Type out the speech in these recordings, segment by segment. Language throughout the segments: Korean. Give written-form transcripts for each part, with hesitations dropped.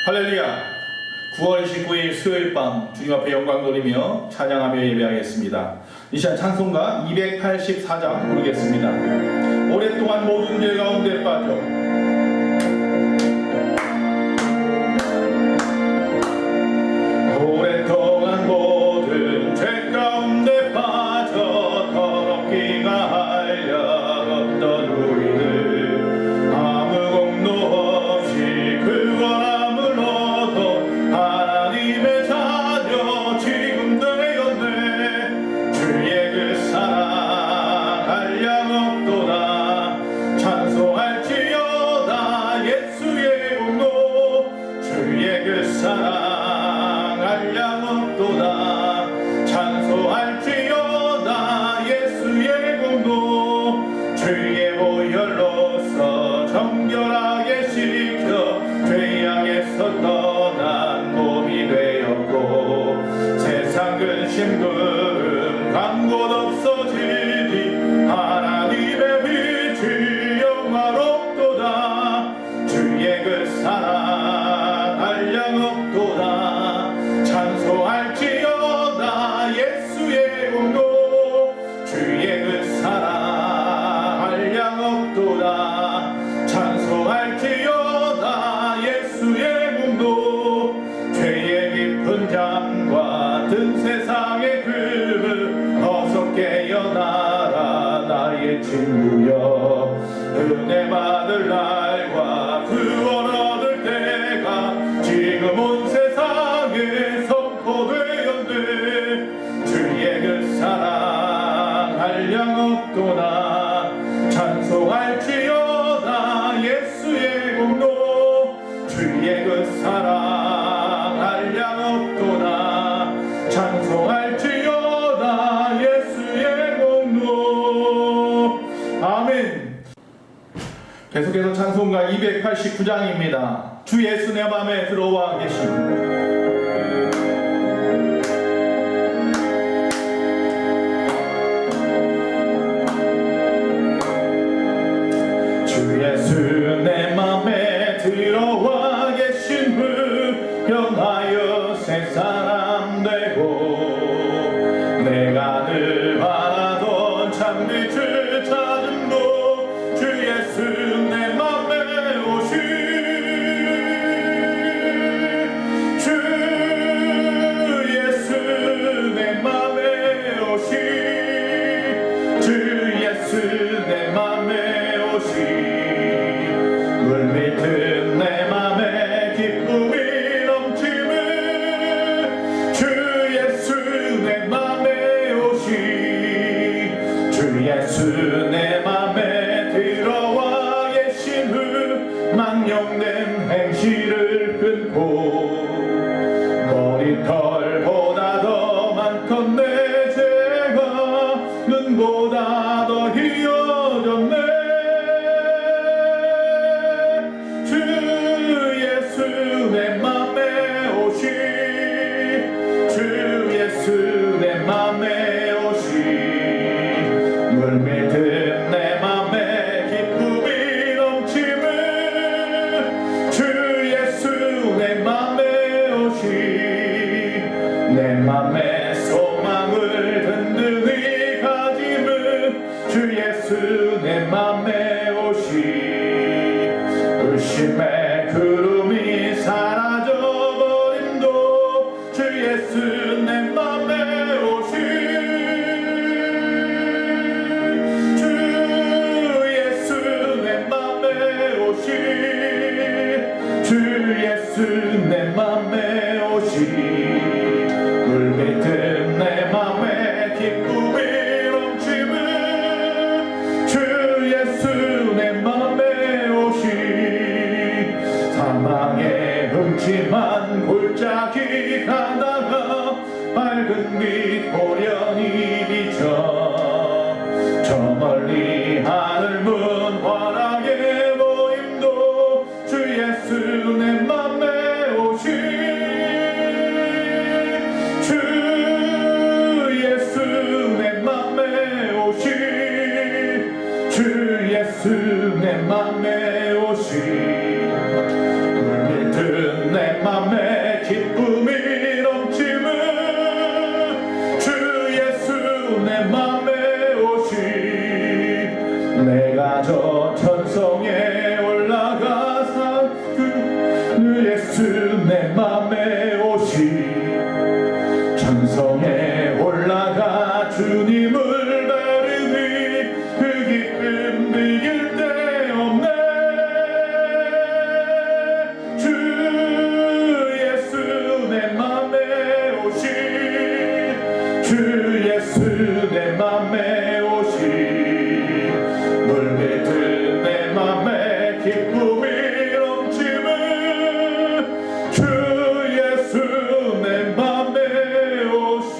할렐루야. 9월 29일 수요일 밤 주님 앞에 영광 돌리며 찬양하며 예배하겠습니다. 이 시간 찬송가 284장 부르겠습니다. 오랫동안 모든 죄 가운데 빠져 오랫동안 모든 죄 가운데 빠져 더럽기가 하려었던 우리를 아무 공로 없이 그 권함을 얻어 하나님의 자녀 지금 되었네. 주의 그 사랑 한량없도다. 찬송할지어다 예수의 공로. 주의 그 사랑 한량없도다. 찬송할지어다 예수의 공로. 주의 보혈로서 정결하게 시켜 죄악에서 떠난 몸이 되었고 세상 근심 그름 간 곳 없어지니 하나님의 빛이 영화롭도다. 주의 그 사랑 한량없도다. 찬송할지어다 예수의 공로. 주의 그 사랑 한량없도다. 찬송할지어다 예수의 공로. 죄의 깊은 잠과 든 세상의 금을 어서 깨어나라 나의 친구여. 은혜 받을 날과 구원 얻을 때가 지금 온 세상에 선포되었네. 주의 그 사랑 한량없도다. 찬송할지어다 예수의 공로. 주의 그 사랑 한량없도다. 찬송할지어다 예수의 공로. 아멘. 계속해서 찬송가 289장입니다. 주 예수 내 맘에 들어와 계심. 예수 내 맘에 들어와 계신 분 변하여 새 사람 되고 내가 늘 바라던 참 빛을 찾은 곳 주 예수 내 맘에 오신 주 예수 내 맘에 오신 주 예수 내 맘에 오신 물밀듯 내 맘에 기쁨이 넘치는 주 예수 내 맘에 오신 주 예수 내 맘에 들어와 계신 후 망령된 행실을 끊고 머리털보다 더 많던 내 죄가 눈보다 더 희어졌네. 내 맘에 오신 주 예수 내 맘에 오신 물밀듯 내 맘에 기쁨이 넘치는 주 예수 내 맘에 오신 내 맘에 소망을 든든히 가지는 주 예수 내 맘에 오신 의심의 구름이 사라져버림도 주 예수 내 맘에 오신 주 예수 내 맘에 오신 주 예수 내 맘에 오신 물밀듯 내 맘에 기쁨이 넘치는 주 예수 내 맘에 오신 사망의 흠침한 골짜기 가다가 밝은 빛 호련히 비쳐 저 멀리 하늘 문 환하게 보임도 주 예수 내 맘에 오신 주 예수 내 맘에 오신 주 예수 내 맘에 오신 물밀듯 내 예수 내 맘에 오시 천성에 올라가 주님을 바르니 그 기쁨 비길 데 없네. 주 예수 내 맘에 오시 주 예수 내 맘에 오시 물밀듯 내 맘에 기쁨이 넘치는 주 예수 내 맘에 오시.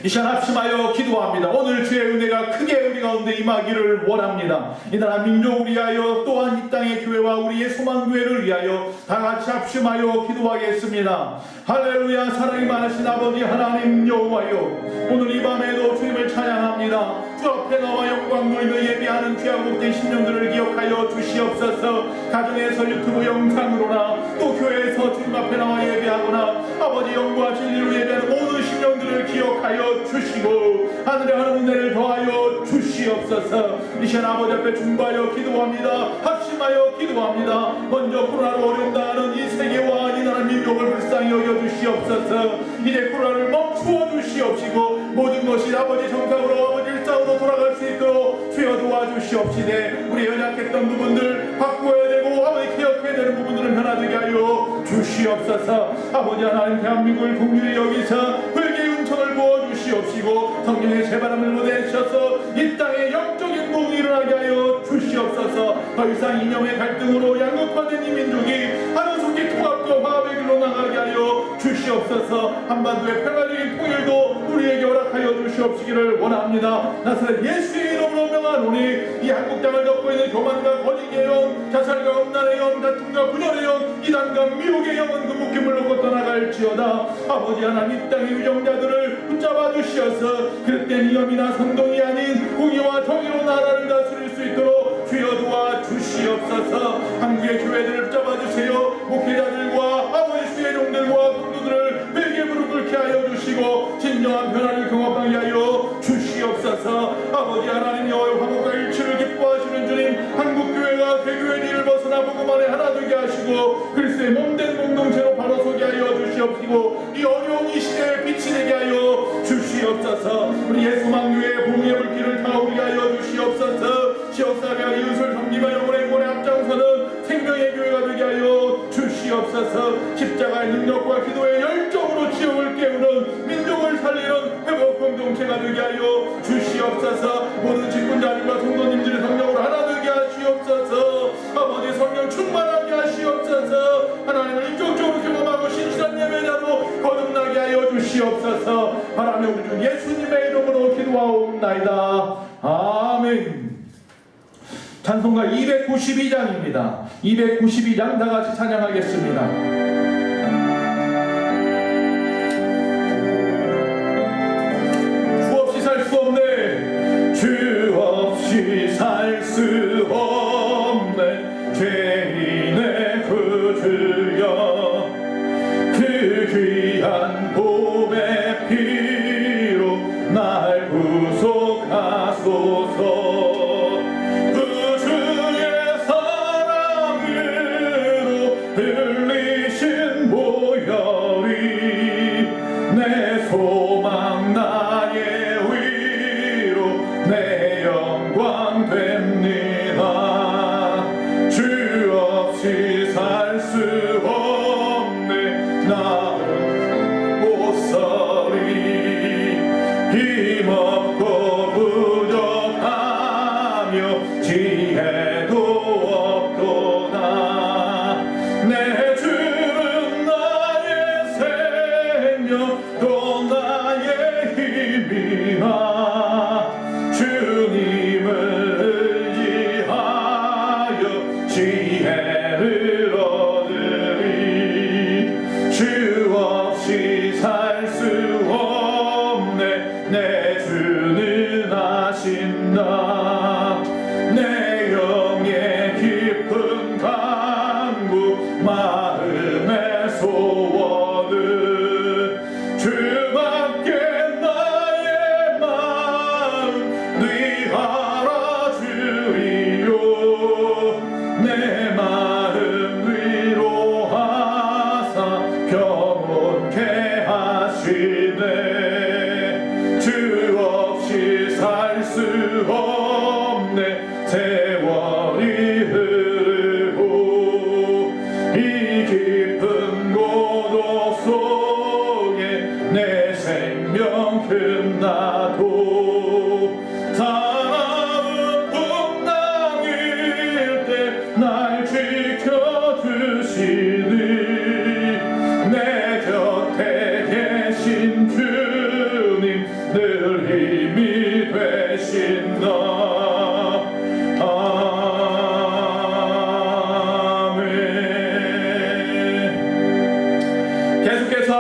이 시간 합심하여 기도합니다. 오늘 주의 은혜가 크게 우리 가운데 임하기를 원합니다. 이 나라 민족을 위하여 또한 이 땅의 교회와 우리의 소망교회를 위하여 다 같이 합심하여 기도하겠습니다. 할렐루야. 사랑이 많으신 아버지 하나님 여호와여, 오늘 이 밤에도 주님을 찬양합니다. 주 앞에 나와 영광 돌리며 예배하는 귀하고 복된 심령들을 기억하여 주시옵소서. 가정에서 유튜브 영상으로나 또 교회에서 주님 앞에 나와 예배하거나 아버지 영과 진리로 예배하는 모든 심령들을 기억하여 주시고 하늘의 하늘 은혜를 더하여 주시옵소서. 이 시간 아버지 앞에 중보하여 기도합니다. 합심하여 기도합니다. 먼저 코로나로 어렵다는 이 세계와 이 나라 민족을 불쌍히 여겨 주시옵소서. 이제 코로나를 멈추어 주시옵시고 모든 것이 아버지 정상으로 아버지 일상으로 돌아갈 수 있도록 주여 도와주시옵시되 우리 연약했던 부분들 바꾸어야 되고 아버지 개혁해야 되는 부분들을 변화되게 하여 주시옵소서. 아버지 하나님 대한민국을 긍휼히 여기서 불개의 은총을 부어주시옵시고 성령의 재바람을 보내셔서 이 땅에 영적인 부흥이 일어나게 하여 주시옵소서. 더 이상 이념의 갈등으로 양극화된 이 민족이 하나님께 통합과 화합의 길로 나가게 하여 주시옵소서. 한반도의 평화적인 통일도 우리에게 허락하여 주시옵시기를 원합니다. 나사렛 예수의 이름으로 명하노니 이 한국 땅을 덮고 있는 교만과 거짓의 영, 자살과 음란의 영, 다툼과 분열의 영, 이단과 미혹의 영은 그 묶임을 놓고 떠나갈지어다. 아버지 하나님 이 땅의 유정자들을 붙잡아 주시어서 그릇된 위험이나 선동이 아닌 공의와 정의로 나라를 다스릴 수 있도록 주여 도와 주시옵소서. 한국의 교회들을 붙잡아 주세요. 목회자들과 아버지 수의 종들과 성도들을 매개 무릎 꿇게 하여 주시고 진정한 변화를 경험하게 하여 주시옵소서. 아버지 하나님 여호와의 화목과 일치를 기뻐하시는 주님, 한국교회가 개교의 일을 벗어나 복음 안에 하나 되게 하시고 그리스도의 몸된 공동체로 바로 서게 하여 주시옵시고 이 어려운 이 시대에 빛이 되게 하여 주시옵소서. 우리 예수만교회의 복음의 불길을 타오르게 하여 주시옵소서. 지역사회와 이웃을 섬기며 영혼의 구원에 앞장서는 생명의 교회가 되게 하여 주시옵소서. 십자가의 능력과 기도의 열정으로 지역을 깨우는 민족을 살리는 회복 공동체가 되게 하여 주시옵소서. 모든 직분자들과 성도님들의 성령으로 하나 되게 하시옵소서. 아버지 성령 충만하게 하시옵소서. 하나님을 인격적으로 경험하고 신실한 예배자로 거듭나게 하여 주시옵소서. 바라며 우리 주 예수님의 이름으로 기도하옵나이다. 아멘. 찬송가 292장입니다. 292장 다 같이 찬양하겠습니다. 주 없이 살 수 없네. 주 없이 살 수 없네. 죄인의 구주여 그 귀한 봄의 피로 날 구속하소서. 흘리신 보혈이 내 소망 나의 위로 내 영광 됩니다. 주 없이 살 수 없네. 나는 못 서리 힘없고 부족하며 지혜도 없도다. 내 주는 나의 생명 또 나의 힘이라. 주님을 의지하여 지혜를 얻으리. 주 없이 살 수 없네. 내 주는 아신다. 내 영의 깊은 간구 마음의 소원은 주밖에 나의 마음 위하라 주리요. 내 마음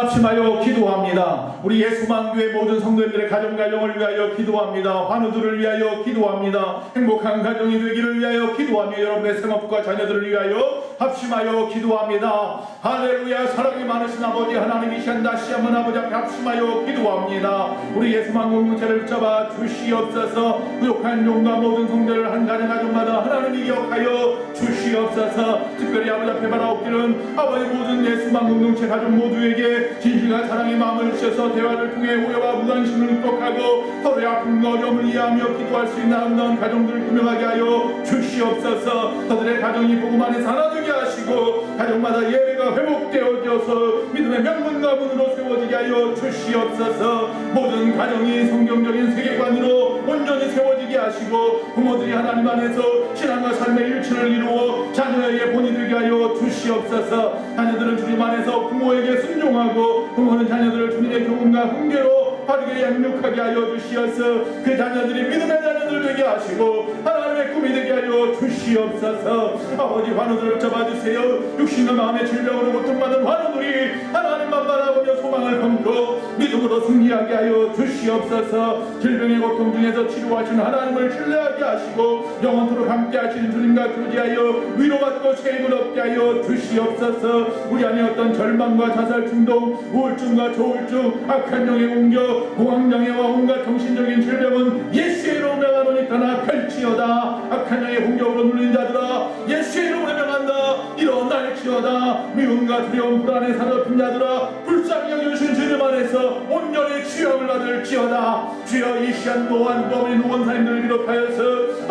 합심하여 기도합니다. 우리 예수만교회 모든 성도님들의 가정을 위하여 기도합니다. 환우들을 위하여 기도합니다. 행복한 가정이 되기를 위하여 기도하며 여러분의 생업과 자녀들을 위하여 합심하여 기도합니다. 할렐루야. 사랑이 많으신 아버지 하나님, 이 시간 다시 한번 아버지 앞에 합심하여 기도합니다. 우리 예수만 공동체를 붙잡아 주시옵소서. 부족한 종과 모든 성도를 한 가정마다 하나님이 기억하여 주시옵소서. 특별히 아버지 앞에 바라옵기는 아버지 모든 예수만 공동체 가족 모두에게 진실과 사랑의 마음을 주셔서 대화를 통해 오해와 무관심을 극복하고 서로의 아픔과 어려움을 이해하며 기도할 수 있는 아름다운 가정들을 구명하게 하여 주시옵소서. 저들의 가정이 복음 안에서 하나 되게 하시고 가정마다 예배가 회복되어져서 믿음의 명문과 문으로 세워지게 하여 주시옵소서. 모든 가정이 성경적인 세계관으로 온전히 세워지게 하시고 부모들이 하나님 안에서 신앙과 삶의 일치를 이루어 자녀에게 본이 되게 하여 주시옵소서. 자녀들은 주님 안에서 부모에게 순종하고 부모는 자녀들을 주님의 교훈과 훈계로 바르게 양육하게 하여 주시옵소서. 그 자녀들이 믿음의 자녀들 되게 하시고 하나님의 꿈이 되게 하여 주시옵소서. 아버지 환우들을 잡아주세요. 육신과 마음의 질병으로 고통받은 환우들이 하나님만 바라보며 소망을 품고 믿음으로 승리하게 하여 주시옵소서. 질병의 고통 중에서 치료하시는 하나님을 신뢰하게 하시고 영원토록 함께 하시는 주님과 교제하여 위로받고 세임을 얻게 하여 주시옵소서. 우리 안에 어떤 절망과 자살 충동, 우울증과 조울증, 악한 영의 공격, 공황장애와 온갖 정신적인 질병은 예수의 이름으로 명하노니 떠나갈지어다. 악한 영의 공격으로 눌린 자들아 예수의 이름으로 명한다. 일어날지어다. 미움과 두려움 불안에 사로잡힌 자들아 불쌍히 여겨주신 주님 안에서 온전히 치유함을 받을지어다. 주여 이 시간 또한 우리 노원사님들을 비롯하여서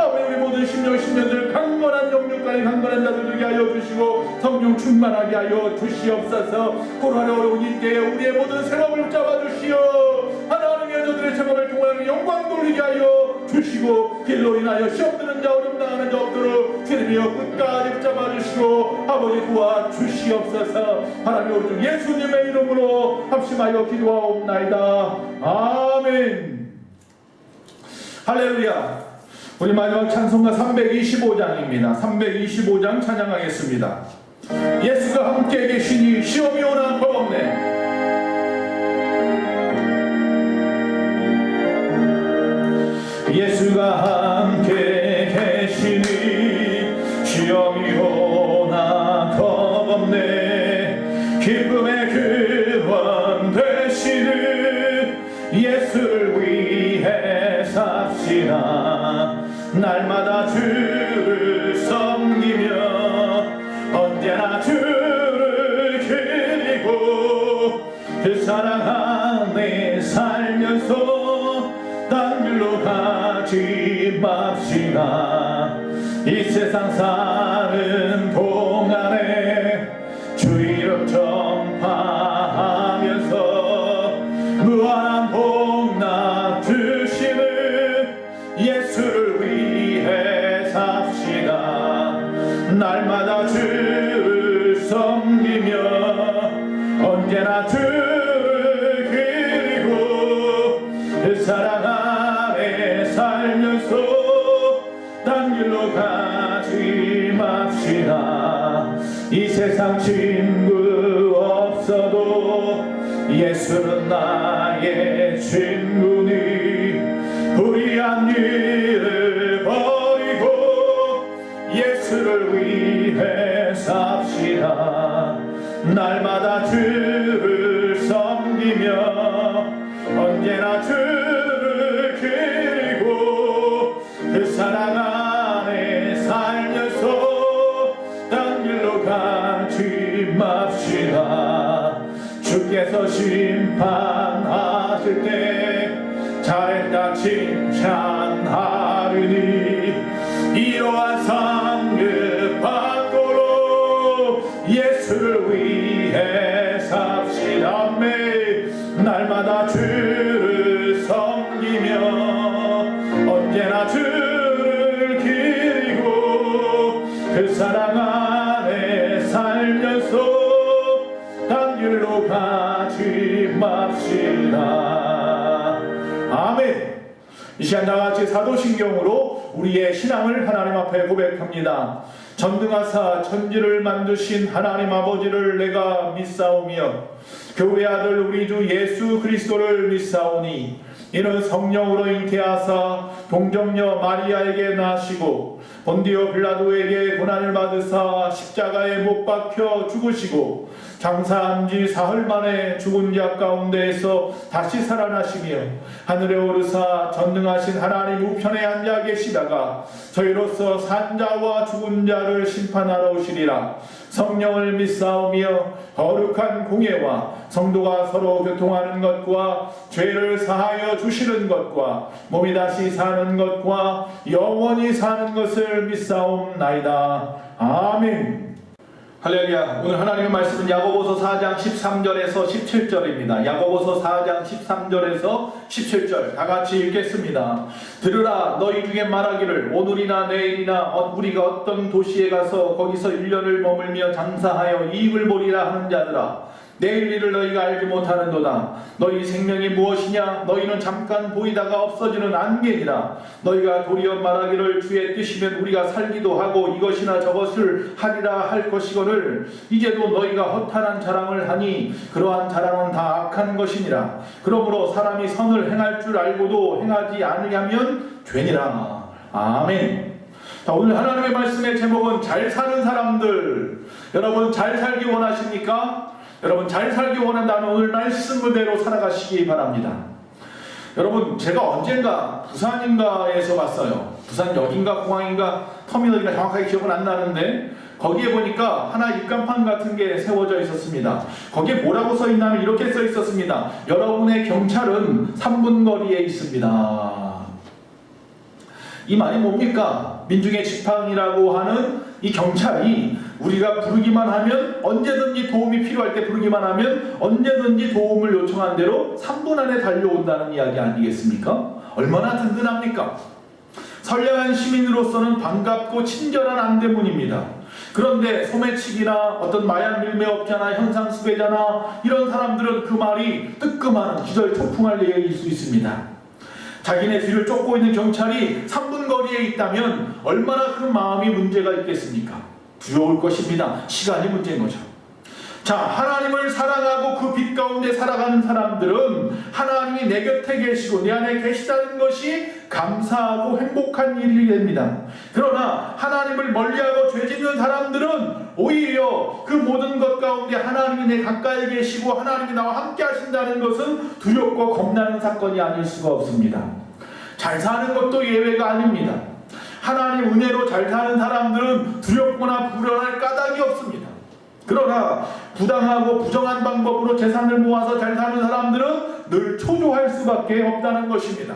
아버지 우리 모든 심령들 강건한 영육간에 강건한 자들 되게 하여 주시고 성령 충만하게 하여 주시옵소서. 코로나 어려운 이때에 우리의 모든 생업을 잡아주시어 하나님의 저들의 생업을 통하여 영광 돌리게 하여 주시고 길로 인하여 시험드는 자 어려움 당하는 자 없도록 주님이여 끝까지 붙잡아주시고 아버지 도와주시옵소서. 하나님 우리 주 예수님의 이름으로 합심하여 기도하옵나이다. 아멘. 할렐루야. 우리 마지막 찬송가 325장입니다. 325장 찬양하겠습니다. 예수가 함께 계시니 시험이 오나 겁없네. 예수가 함께 계시니 시험이 오나 겁없네. 기쁨의 근원 되시는 예수를 위해 삽시다. 날마다 주를 섬기며 언제나 주를 그리고 그 사랑 안에 살면서 딴 길로 가지 맙시다. 이 세상 사는 동안에 주 이름 전파하면서 무한한 복락 주시는 예수를 위해 삽시다. 날마다 주를 섬기며 언제나 주를 그리고 그 사랑 안에 살면서 딴 길로 가지 맙시다. 이 세상 친구 없어도 예수는 나의 친구니 불의한 일을 버리고 예수를 위해 삽시다. 날마다 주를 섬기며 언제나 주를 그리고 그 사랑 안에 살면서 딴 길로 가지 맙시다. 주께서 심판하실 때 잘했다 칭찬하리니 이러한 상급 받도록 예수를 위해 삽시다. 날마다 주를 섬기며 언제나 주를 기리고 그 사랑 안에 살면서 딴 길로 가지 맙시다. 아멘. 이 시간 다같이 사도신경으로 우리의 신앙을 하나님 앞에 고백합니다. 전능하사 천지를 만드신 하나님 아버지를 내가 믿사오며 그 외아들 우리 주 예수 그리스도를 믿사오니 이는 성령으로 잉태하사 동정녀 마리아에게 나시고 본디오 빌라도에게 고난을 받으사 십자가에 못 박혀 죽으시고 장사한 지 사흘 만에 죽은 자 가운데에서 다시 살아나시며 하늘에 오르사 전능하신 하나님 우편에 앉아 계시다가 저희로서 산자와 죽은 자를 심판하러 오시리라. 성령을 믿사오며 거룩한 공예와 성도가 서로 교통하는 것과 죄를 사하여 주시는 것과 몸이 다시 사는 것과 영원히 사는 것을 믿사옵나이다. 아멘. 할렐루야. 오늘 하나님의 말씀은 야고보서 4장 13절에서 17절입니다. 야고보서 4장 13절에서 17절 다 같이 읽겠습니다. 들으라. 너희 중에 말하기를 오늘이나 내일이나 우리가 어떤 도시에 가서 거기서 1년을 머물며 장사하여 이익을 보리라 하는 자들아, 내일 일을 너희가 알지 못하는도다. 너희 생명이 무엇이냐? 너희는 잠깐 보이다가 없어지는 안개니라. 너희가 도리어 말하기를 주의 뜻이면 우리가 살기도 하고 이것이나 저것을 하리라 할 것이거늘 이제도 너희가 허탄한 자랑을 하니 그러한 자랑은 다 악한 것이니라. 그러므로 사람이 선을 행할 줄 알고도 행하지 않으면 죄니라. 아멘. 자, 오늘 하나님의 말씀의 제목은 잘 사는 사람들. 여러분 잘 살기 원하십니까? 여러분 잘 살기 원한다면 오늘 말씀 그대로 살아가시기 바랍니다. 여러분 제가 언젠가 부산인가에서 봤어요. 부산역인가 공항인가 터미널인가 정확하게 기억은 안 나는데 거기에 보니까 하나 입간판 같은 게 세워져 있었습니다. 거기에 뭐라고 써 있냐면 이렇게 써 있었습니다. 여러분의 경찰은 3분 거리에 있습니다. 이 말이 뭡니까? 민중의 지팡이라고 하는 이 경찰이 우리가 부르기만 하면 언제든지 도움이 필요할 때 부르기만 하면 언제든지 도움을 요청한 대로 3분 안에 달려온다는 이야기 아니겠습니까? 얼마나 든든합니까? 선량한 시민으로서는 반갑고 친절한 안대문입니다. 그런데 소매치기나 어떤 마약 밀매업자나 현상수배자나 이런 사람들은 그 말이 뜨끔한 기절 초풍할 얘기일 수 있습니다. 자기네 뒤를 쫓고 있는 경찰이 3분 거리에 있다면 얼마나 그 마음이 문제가 있겠습니까? 두려울 것입니다. 시간이 문제인 거죠. 자, 하나님을 사랑하고 그 빛 가운데 살아가는 사람들은 하나님이 내 곁에 계시고 내 안에 계시다는 것이 감사하고 행복한 일이 됩니다. 그러나 하나님을 멀리하고 죄짓는 사람들은 오히려 그 모든 것 가운데 하나님이 내 가까이 계시고 하나님이 나와 함께 하신다는 것은 두렵고 겁나는 사건이 아닐 수가 없습니다. 잘 사는 것도 예외가 아닙니다. 하나님 은혜로 잘 사는 사람들은 두렵거나 불안할 까닭이 없습니다. 그러나 부당하고 부정한 방법으로 재산을 모아서 잘 사는 사람들은 늘 초조할 수밖에 없다는 것입니다.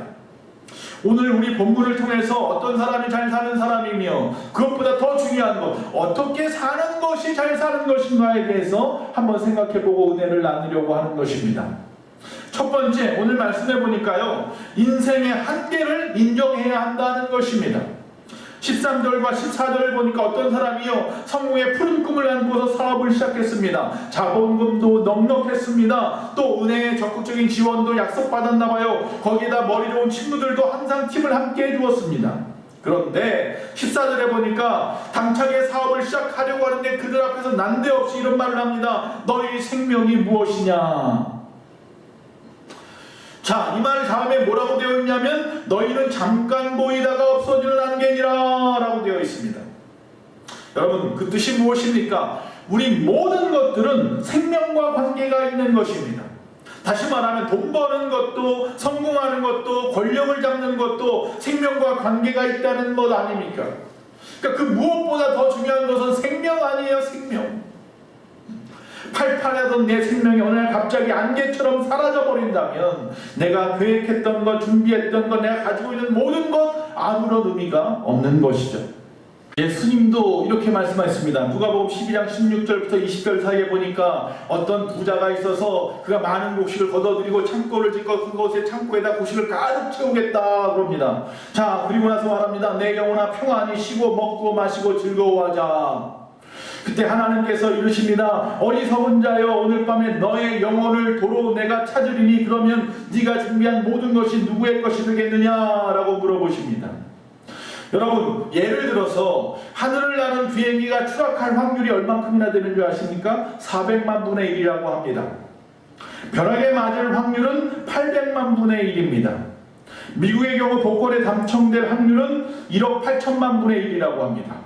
오늘 우리 본문을 통해서 어떤 사람이 잘 사는 사람이며 그것보다 더 중요한 것, 어떻게 사는 것이 잘 사는 것인가에 대해서 한번 생각해보고 은혜를 나누려고 하는 것입니다. 첫 번째, 오늘 말씀해 보니까요, 인생의 한계를 인정해야 한다는 것입니다. 13절과 14절을 보니까 어떤 사람이요 성공의 푸른 꿈을 안고서 사업을 시작했습니다. 자본금도 넉넉했습니다. 또 은행의 적극적인 지원도 약속받았나봐요. 거기에다 머리 좋은 친구들도 항상 팁을 함께 해주었습니다. 그런데 14절에 보니까 당차게 사업을 시작하려고 하는데 그들 앞에서 난데없이 이런 말을 합니다. 너희 생명이 무엇이냐? 자, 이 말 다음에 뭐라고 되어 있냐면 너희는 잠깐 보이다가 없어지는 안개니라 라고 되어 있습니다. 여러분 그 뜻이 무엇입니까? 우리 모든 것들은 생명과 관계가 있는 것입니다. 다시 말하면 돈 버는 것도 성공하는 것도 권력을 잡는 것도 생명과 관계가 있다는 것 아닙니까? 그러니까 그 무엇보다 더 중요한 것은 생명 아니에요. 생명. 팔팔하던 내 생명이 어느 날 갑자기 안개처럼 사라져버린다면 내가 계획했던 것, 준비했던 것, 내가 가지고 있는 모든 것 아무런 의미가 없는 것이죠. 예수님도 이렇게 말씀하셨습니다. 누가복음 12장 16절부터 20절 사이에 보니까 어떤 부자가 있어서 그가 많은 곡식을 거둬들이고 창고를 짓고 그곳에 창고에다 곡식을 가득 채우겠다 그럽니다. 자, 그리고 나서 말합니다. 내 영혼아 평안히 쉬고 먹고 마시고 즐거워하자. 그때 하나님께서 이르십니다. 어리석은 자여 오늘 밤에 너의 영혼을 도로 내가 찾으리니 그러면 네가 준비한 모든 것이 누구의 것이 되겠느냐라고 물어보십니다. 여러분, 예를 들어서 하늘을 나는 비행기가 추락할 확률이 얼만큼이나 되는 줄 아십니까? 400만 분의 1이라고 합니다. 벼락에 맞을 확률은 800만 분의 1입니다. 미국의 경우 복권에 당첨될 확률은 1억 8천만 분의 1이라고 합니다.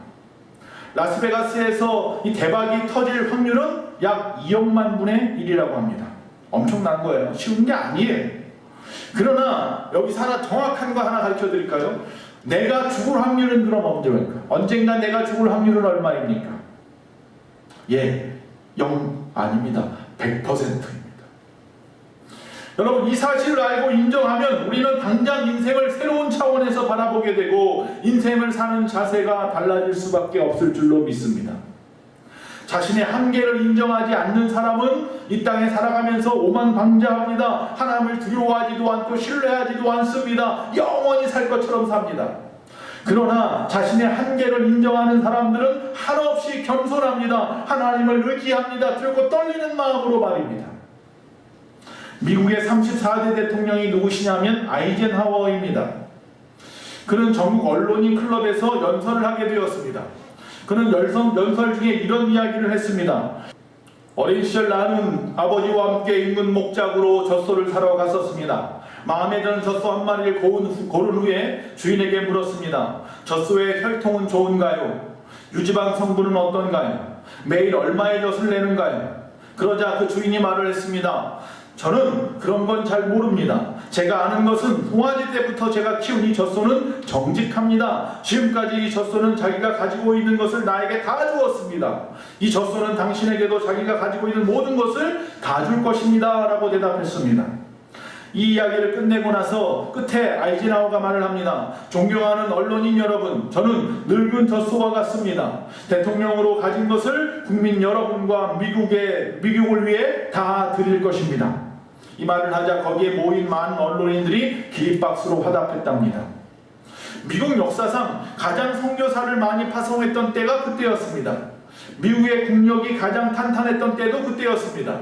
라스베가스에서 이 대박이 터질 확률은 약 2억만 분의 1이라고 합니다. 엄청난 거예요. 쉬운 게 아니에요. 그러나 여기서 하나 정확한 거 하나 가르쳐 드릴까요? 내가 죽을 확률은 그럼 언제입니까? 언젠가 내가 죽을 확률은 얼마입니까? 예, 0 아닙니다. 100%입니다. 여러분, 이 사실을 알고 인정하면 우리는 당장 인생을 새로운 차원에서 바라보게 되고 인생을 사는 자세가 달라질 수밖에 없을 줄로 믿습니다. 자신의 한계를 인정하지 않는 사람은 이 땅에 살아가면서 오만방자합니다. 하나님을 두려워하지도 않고 신뢰하지도 않습니다. 영원히 살 것처럼 삽니다. 그러나 자신의 한계를 인정하는 사람들은 한없이 겸손합니다. 하나님을 의지합니다. 들고 떨리는 마음으로 말입니다. 미국의 34대 대통령이 누구시냐면 아이젠하워입니다. 그는 전국 언론인 클럽에서 연설을 하게 되었습니다. 그는 연설 중에 이런 이야기를 했습니다. 어린 시절 나는 아버지와 함께 인근 목작으로 젖소를 사러 갔었습니다. 마음에 드는 젖소 한 마리를 고른 후에 주인에게 물었습니다. 젖소의 혈통은 좋은가요? 유지방 성분은 어떤가요? 매일 얼마의 젖을 내는가요? 그러자 그 주인이 말을 했습니다. 저는 그런 건 잘 모릅니다. 제가 아는 것은 송아지 때부터 제가 키운 이 젖소는 정직합니다. 지금까지 이 젖소는 자기가 가지고 있는 것을 나에게 다 주었습니다. 이 젖소는 당신에게도 자기가 가지고 있는 모든 것을 다 줄 것입니다. 라고 대답했습니다. 이 이야기를 끝내고 나서 끝에 아이젠하워가 말을 합니다. 존경하는 언론인 여러분, 저는 늙은 젖소와 같습니다. 대통령으로 가진 것을 국민 여러분과 미국을 위해 다 드릴 것입니다. 이 말을 하자 거기에 모인 많은 언론인들이 기립박수로 화답했답니다. 미국 역사상 가장 선교사를 많이 파송했던 때가 그때였습니다. 미국의 국력이 가장 탄탄했던 때도 그때였습니다.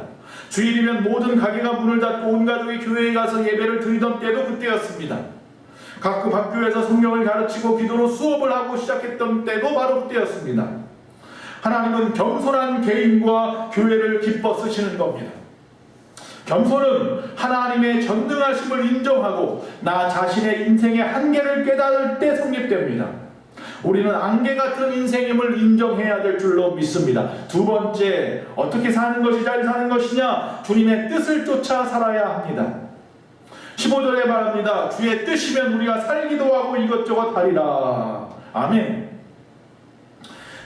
주일이면 모든 가게가 문을 닫고 온 가족이 교회에 가서 예배를 드리던 때도 그때였습니다. 각급 학교에서 성경을 가르치고 기도로 수업을 하고 시작했던 때도 바로 그때였습니다. 하나님은 겸손한 개인과 교회를 기뻐 쓰시는 겁니다. 겸손은 하나님의 전능하심을 인정하고 나 자신의 인생의 한계를 깨달을 때 성립됩니다. 우리는 안개 같은 인생임을 인정해야 될 줄로 믿습니다. 두 번째, 어떻게 사는 것이 잘 사는 것이냐? 주님의 뜻을 쫓아 살아야 합니다. 15절에 말합니다. 주의 뜻이면 우리가 살기도 하고 이것저것 하리라. 아멘.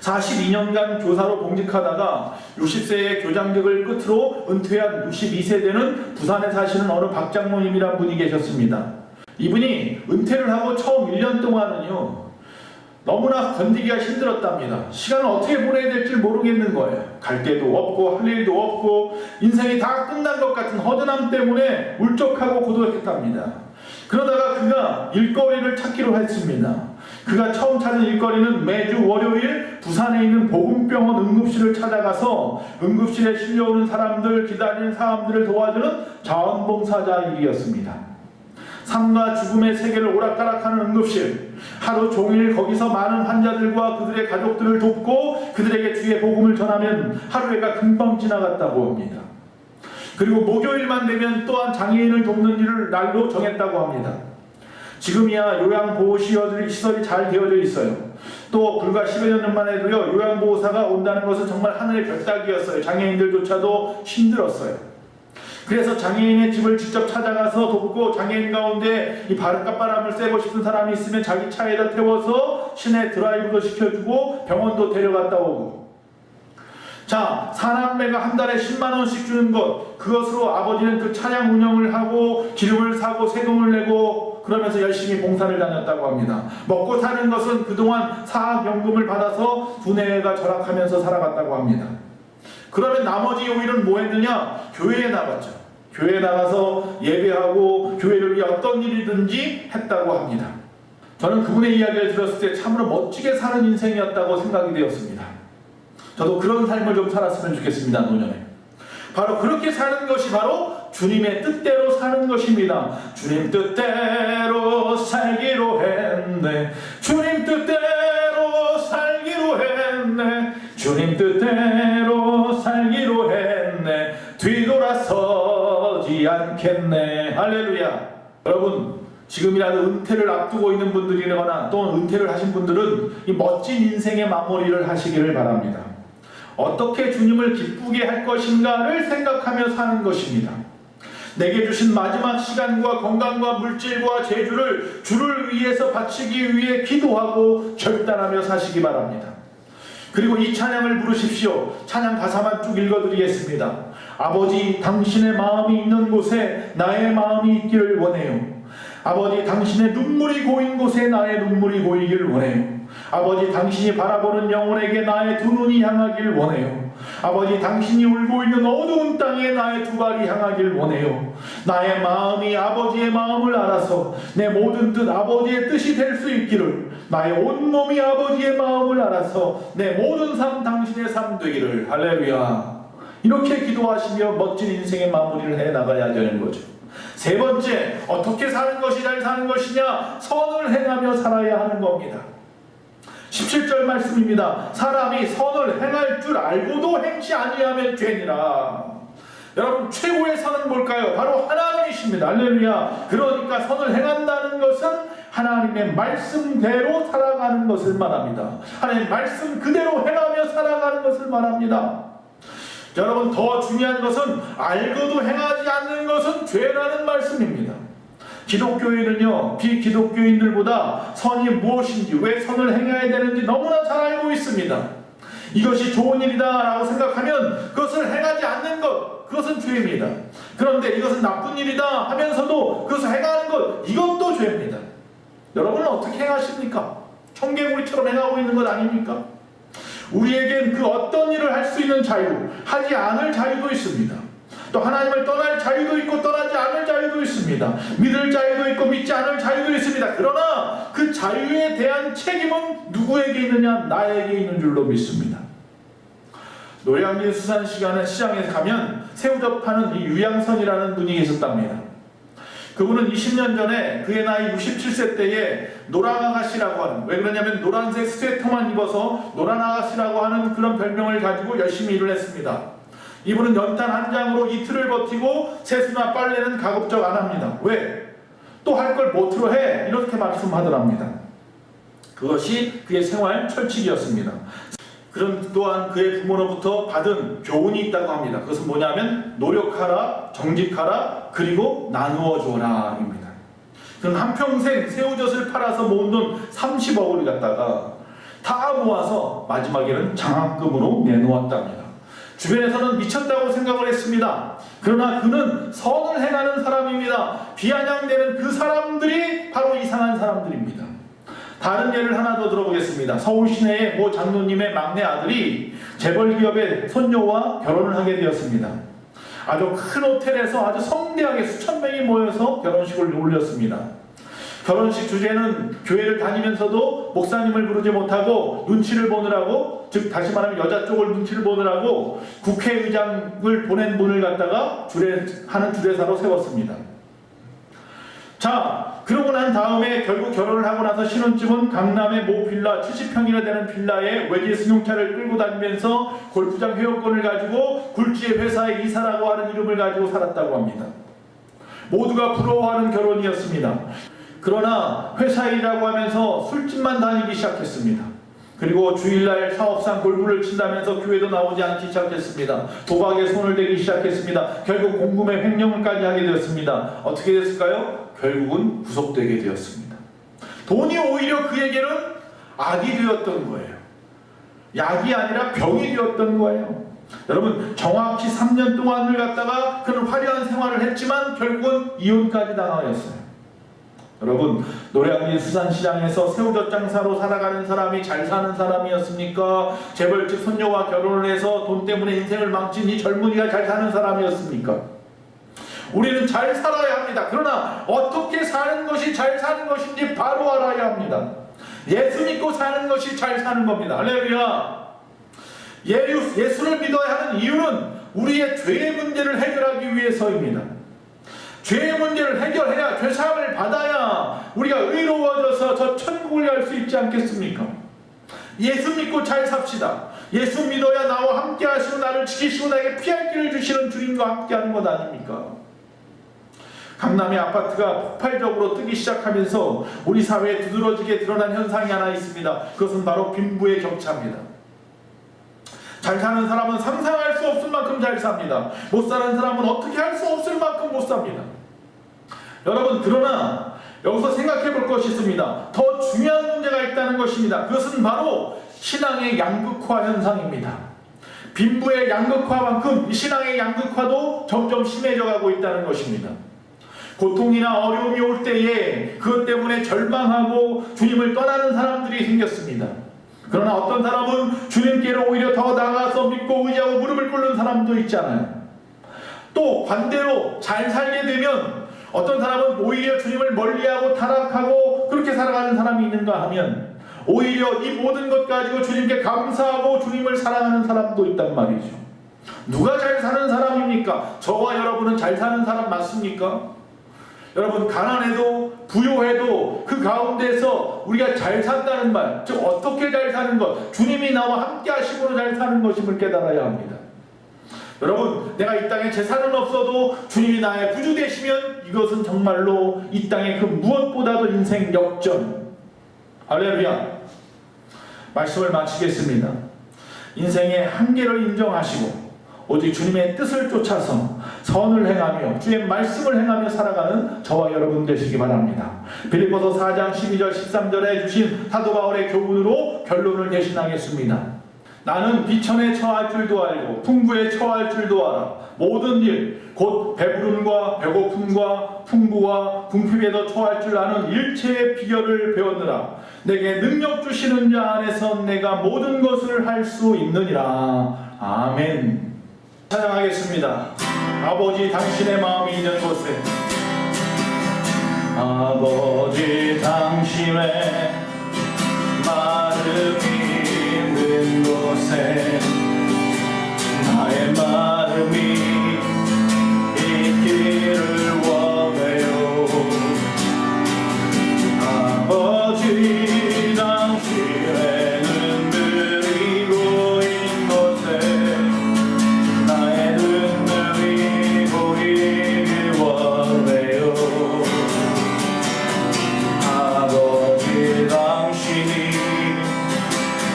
42년간 교사로 봉직하다가 60세의 교장직을 끝으로 은퇴한 62세대는 부산에 사시는 어느 박장로님이란 분이 계셨습니다. 이분이 은퇴를 하고 처음 1년 동안은요, 너무나 견디기가 힘들었답니다. 시간을 어떻게 보내야 될지 모르겠는 거예요. 갈 데도 없고 할 일도 없고 인생이 다 끝난 것 같은 허전함 때문에 울적하고 고독했답니다. 그러다가 그가 일거리를 찾기로 했습니다. 그가 처음 찾은 일거리는 매주 월요일 부산에 있는 복음병원 응급실을 찾아가서 응급실에 실려오는 사람들, 기다리는 사람들을 도와주는 자원봉사자 일이었습니다. 삶과 죽음의 세계를 오락가락하는 응급실, 하루 종일 거기서 많은 환자들과 그들의 가족들을 돕고 그들에게 주의 복음을 전하면 하루가 금방 지나갔다고 합니다. 그리고 목요일만 되면 또한 장애인을 돕는 일을 날로 정했다고 합니다. 지금이야 요양보호시설이 잘 되어져 있어요. 또 불과 10여 년 만에도요, 요양보호사가 온다는 것은 정말 하늘의 별따기였어요. 장애인들조차도 힘들었어요. 그래서 장애인의 집을 직접 찾아가서 돕고, 장애인 가운데 이 바깥바람을 쐬고 싶은 사람이 있으면 자기 차에다 태워서 시내 드라이브도 시켜주고 병원도 데려갔다 오고. 자, 사남매가 한 달에 10만원씩 주는 것, 그것으로 아버지는 그 차량 운영을 하고 기름을 사고 세금을 내고 그러면서 열심히 봉사를 다녔다고 합니다. 먹고 사는 것은 그동안 사학연금을 받아서 두뇌가 절약하면서 살아갔다고 합니다. 그러면 나머지 5일은 뭐 했느냐? 교회에 나갔죠. 교회에 나가서 예배하고 교회를 위해 어떤 일이든지 했다고 합니다. 저는 그분의 이야기를 들었을 때 참으로 멋지게 사는 인생이었다고 생각이 되었습니다. 저도 그런 삶을 좀 살았으면 좋겠습니다. 노년에. 바로 그렇게 사는 것이 바로 주님의 뜻대로 사는 것입니다. 주님 뜻대로 살기로 했네. 주님 뜻대로 살기로 했네. 주님 뜻대로 살기로 했네. 뒤돌아서지 않겠네. 할렐루야. 여러분, 지금이라도 은퇴를 앞두고 있는 분들이거나 또 은퇴를 하신 분들은 이 멋진 인생의 마무리를 하시기를 바랍니다. 어떻게 주님을 기쁘게 할 것인가를 생각하며 사는 것입니다. 내게 주신 마지막 시간과 건강과 물질과 재주를 주를 위해서 바치기 위해 기도하고 결단하며 사시기 바랍니다. 그리고 이 찬양을 부르십시오. 찬양 가사만 쭉 읽어드리겠습니다. 아버지, 당신의 마음이 있는 곳에 나의 마음이 있기를 원해요. 아버지, 당신의 눈물이 고인 곳에 나의 눈물이 고이길 원해요. 아버지, 당신이 바라보는 영혼에게 나의 두 눈이 향하길 원해요. 아버지, 당신이 울고 있는 어두운 땅에 나의 두 발이 향하길 원해요. 나의 마음이 아버지의 마음을 알아서 내 모든 뜻 아버지의 뜻이 될 수 있기를, 나의 온몸이 아버지의 마음을 알아서 내 모든 삶 당신의 삶 되기를. 할렐루야. 이렇게 기도하시며 멋진 인생의 마무리를 해나가야 되는 거죠. 세 번째, 어떻게 사는 것이 잘 사는 것이냐? 선을 행하며 살아야 하는 겁니다. 17절 말씀입니다. 사람이 선을 행할 줄 알고도 행치 아니하면 죄니라. 여러분, 최고의 선은 뭘까요? 바로 하나님이십니다. 할렐루야. 그러니까 선을 행한다는 것은 하나님의 말씀대로 살아가는 것을 말합니다. 하나님의 말씀 그대로 행하며 살아가는 것을 말합니다. 여러분, 더 중요한 것은 알고도 행하지 않는 것은 죄라는 말씀입니다. 기독교인은요, 비기독교인들보다 선이 무엇인지, 왜 선을 행해야 되는지 너무나 잘 알고 있습니다. 이것이 좋은 일이다 라고 생각하면 그것을 행하지 않는 것, 그것은 죄입니다. 그런데 이것은 나쁜 일이다 하면서도 그것을 행하는 것, 이것도 죄입니다. 여러분은 어떻게 행하십니까? 청개구리처럼 행하고 있는 것 아닙니까? 우리에겐 그 어떤 일을 할 수 있는 자유, 하지 않을 자유도 있습니다. 또 하나님을 떠날 자유도 있고 떠나지 않을 자유도 있습니다. 믿을 자유도 있고 믿지 않을 자유도 있습니다. 그러나 그 자유에 대한 책임은 누구에게 있느냐? 나에게 있는 줄로 믿습니다. 노량진 수산시장에 가면 새우젓 파는 이 유양선이라는 분이 계셨답니다. 그분은 20년 전에 그의 나이 67세 때에 노랑아가씨라고 하는, 왜 그러냐면 노란색 스웨터만 입어서 노랑아가씨라고 하는 그런 별명을 가지고 열심히 일을 했습니다. 이분은 연탄 한 장으로 이틀을 버티고 세수나 빨래는 가급적 안 합니다. 왜? 또 할 걸 못으로 해. 이렇게 말씀하더랍니다. 그것이 그의 생활 철칙이었습니다. 그런 또한 그의 부모로부터 받은 교훈이 있다고 합니다. 그것은 뭐냐면 노력하라, 정직하라, 그리고 나누어 줘라 입니다. 그는 한평생 새우젓을 팔아서 모은 돈 30억을 갖다가 다 모아서 마지막에는 장학금으로 내놓았답니다. 주변에서는 미쳤다고 생각을 했습니다. 그러나 그는 선을 행하는 사람입니다. 비아냥대는 그 사람들이 바로 이상한 사람들입니다. 다른 예를 하나 더 들어보겠습니다. 서울 시내의 모 장로님의 막내 아들이 재벌기업의 손녀와 결혼을 하게 되었습니다. 아주 큰 호텔에서 아주 성대하게 수천 명이 모여서 결혼식을 올렸습니다. 결혼식 주제는 교회를 다니면서도 목사님을 부르지 못하고 눈치를 보느라고, 즉 다시 말하면 여자 쪽을 눈치를 보느라고 국회의장을 보낸 분을 갖다가 하는 주례사로 세웠습니다. 자, 그러고 난 다음에 결국 결혼을 하고 나서 신혼집은 강남의 모 빌라 70평이나 되는 빌라에 외제 승용차를 끌고 다니면서 골프장 회원권을 가지고 굴지의 회사의 이사라고 하는 이름을 가지고 살았다고 합니다. 모두가 부러워하는 결혼이었습니다. 그러나 회사 일이라고 하면서 술집만 다니기 시작했습니다. 그리고 주일날 사업상 골프를 친다면서 교회도 나오지 않기 시작했습니다. 도박에 손을 대기 시작했습니다. 결국 공금의 횡령까지 하게 되었습니다. 어떻게 됐을까요? 결국은 구속되게 되었습니다. 돈이 오히려 그에게는 악이 되었던 거예요. 약이 아니라 병이 되었던 거예요. 여러분, 정확히 3년 동안을 갖다가 그는 화려한 생활을 했지만 결국은 이혼까지 당하였어요. 여러분, 노량진 수산시장에서 새우젓 장사로 살아가는 사람이 잘 사는 사람이었습니까? 재벌집 손녀와 결혼을 해서 돈 때문에 인생을 망친 이 젊은이가 잘 사는 사람이었습니까? 우리는 잘 살아야 합니다. 그러나 어떻게 사는 것이 잘 사는 것인지 바로 알아야 합니다. 예수 믿고 사는 것이 잘 사는 겁니다. 할렐루야. 예수를 믿어야 하는 이유는 우리의 죄의 문제를 해결하기 위해서입니다. 죄의 문제를 해결해야, 죄사함을 받아야 우리가 의로워져서 저 천국을 갈 수 있지 않겠습니까? 예수 믿고 잘 삽시다. 예수 믿어야 나와 함께 하시고 나를 지키시고 나에게 피할 길을 주시는 주님과 함께 하는 것 아닙니까? 강남의 아파트가 폭발적으로 뜨기 시작하면서 우리 사회에 두드러지게 드러난 현상이 하나 있습니다. 그것은 바로 빈부의 격차입니다. 잘 사는 사람은 상상할 수 없을 만큼 잘 삽니다. 못 사는 사람은 어떻게 할 수 없을 만큼 못 삽니다. 여러분, 그러나 여기서 생각해 볼 것이 있습니다. 더 중요한 문제가 있다는 것입니다. 그것은 바로 신앙의 양극화 현상입니다. 빈부의 양극화만큼 이 신앙의 양극화도 점점 심해져 가고 있다는 것입니다. 고통이나 어려움이 올 때에 그것 때문에 절망하고 주님을 떠나는 사람들이 생겼습니다. 그러나 어떤 사람은 주님께로 오히려 더 나아가서 믿고 의지하고 무릎을 꿇는 사람도 있잖아요. 또 반대로 잘 살게 되면 어떤 사람은 오히려 주님을 멀리하고 타락하고 그렇게 살아가는 사람이 있는가 하면 오히려 이 모든 것 가지고 주님께 감사하고 주님을 사랑하는 사람도 있단 말이죠. 누가 잘 사는 사람입니까? 저와 여러분은 잘 사는 사람 맞습니까? 여러분, 가난해도 부요해도 그 가운데서 우리가 잘 산다는 말, 즉 어떻게 잘 사는 것, 주님이 나와 함께 하심으로 잘 사는 것임을 깨달아야 합니다. 여러분, 내가 이 땅에 재산은 없어도 주님이 나의 구주 되시면 이것은 정말로 이 땅의 그 무엇보다도 인생 역전. 할렐루야. 말씀을 마치겠습니다. 인생의 한계를 인정하시고 오직 주님의 뜻을 쫓아서 선을 행하며 주의 말씀을 행하며 살아가는 저와 여러분 되시기 바랍니다. 빌립보서 4장 12절 13절에 주신 사도 바울의 교훈으로 결론을 대신하겠습니다. 나는 비천에 처할 줄도 알고 풍부에 처할 줄도 알아. 모든 일, 곧 배부름과 배고픔과 풍부와 궁핍에도 처할 줄 아는 일체의 비결을 배웠느라. 내게 능력 주시는 자 안에서 내가 모든 것을 할 수 있느니라. 아멘. 찬양하겠습니다. 아버지, 당신의 마음이 있는 곳에, 아버지, 당신의 마음이 있는 곳에 나의 마음이 있기를 원해요. 아버지, 당신의 눈물이 고인 곳에 나의 눈물이 보이길 원해요. 아버지, 당신이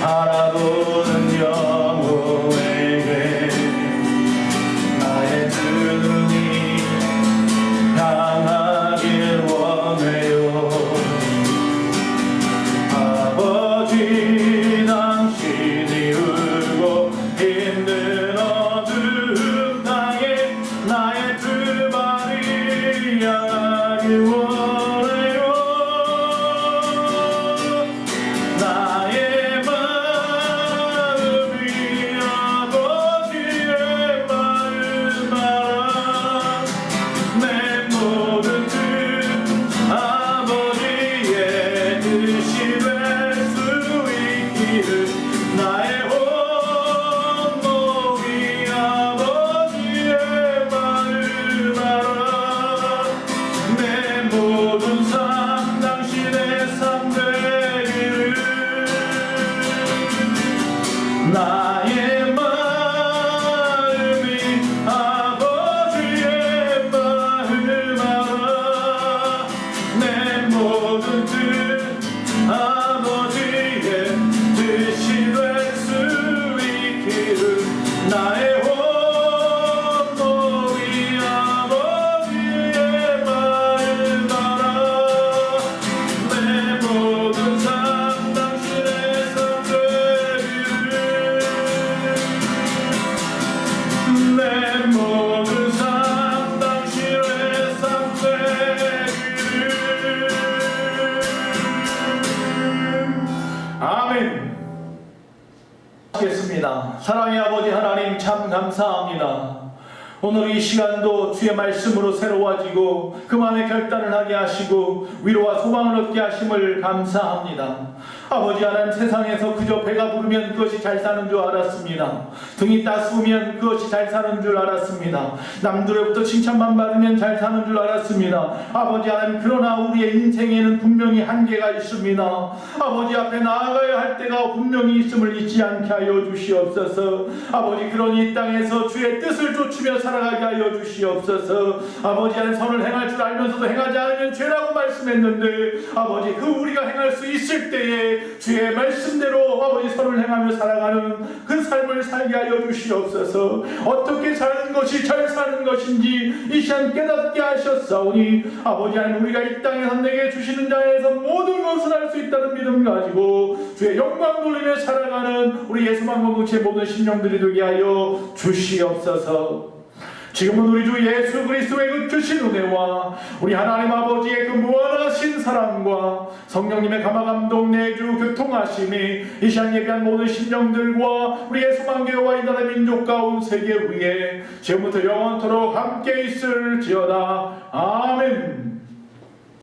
바라보는 영혼에게 나의 두 눈이 향하길 원해요. 아버지, 당신이 울고 있는 어두운 땅에 나의 두 발이 향하길 원해요. 나의 마음이 아버지의 마음 알아. 내 모든 뜻 아버지의 뜻이 될 수 있기를 나의 온 몸이 아버지의 마음 알아. 내 모든 삶 당신의 삶 되기를. 나의 마음이 아버지의 마음 알아. 내 모든 뜻 아버지의 뜻이 될 수 있기를. 나의 온 몸이 아버지의 마음 알아. 내 모든 삶 당신의 삶 되기를. 내 모든 삶 당신의 삶 되기를. 아멘. 하겠습니다. 사랑의 아버지 하나님, 참 감사합니다. 오늘 이 시간도 주의 말씀으로 새로워지고 그만의 결단을 하게 하시고 위로와 소망을 얻게 하심을 감사합니다. 아버지 하나님, 세상에서 그저 배가 부르면 그것이 잘 사는 줄 알았습니다. 등이 따스우면 그것이 잘 사는 줄 알았습니다. 남들로부터 칭찬만 받으면 잘 사는 줄 알았습니다. 아버지 하나님, 그러나 우리의 인생에는 분명히 한계가 있습니다. 아버지 앞에 나아가야 할 때가 분명히 있음을 잊지 않게 하여 주시옵소서. 아버지, 그러니 이 땅에서 주의 뜻을 쫓으며 살아가게 하여 주시옵소서. 아버지 하나님, 선을 행할 줄 알면서도 행하지 않으면 죄라고 말씀했는데 아버지, 그 우리가 행할 수 있을 때에 주의 말씀대로 아버지 선을 행하며 살아가는 그 삶을 살게 하여 주시옵소서. 어떻게 사는 것이 잘 사는 것인지 이 시간 깨닫게 하셨사오니 아버지 하나님, 우리가 이 땅에서 내게 주시는 자에서 모든 것을 할 수 있다는 믿음 가지고 주의 영광 돌리며 살아가는 우리 예수만 공동체의 모든 심령들이 되게 하여 주시옵소서. 지금은 우리 주 예수 그리스도의 그 크신 은혜와 우리 하나님 아버지의 그 무한하신 사랑과 성령님의 감화감동 내주 교통하심이 이 시간 예배한 모든 심령들과 우리 예수만교회와 이 나라 민족 가운 세계 위에 지금부터 영원토록 함께 있을지어다. 아멘.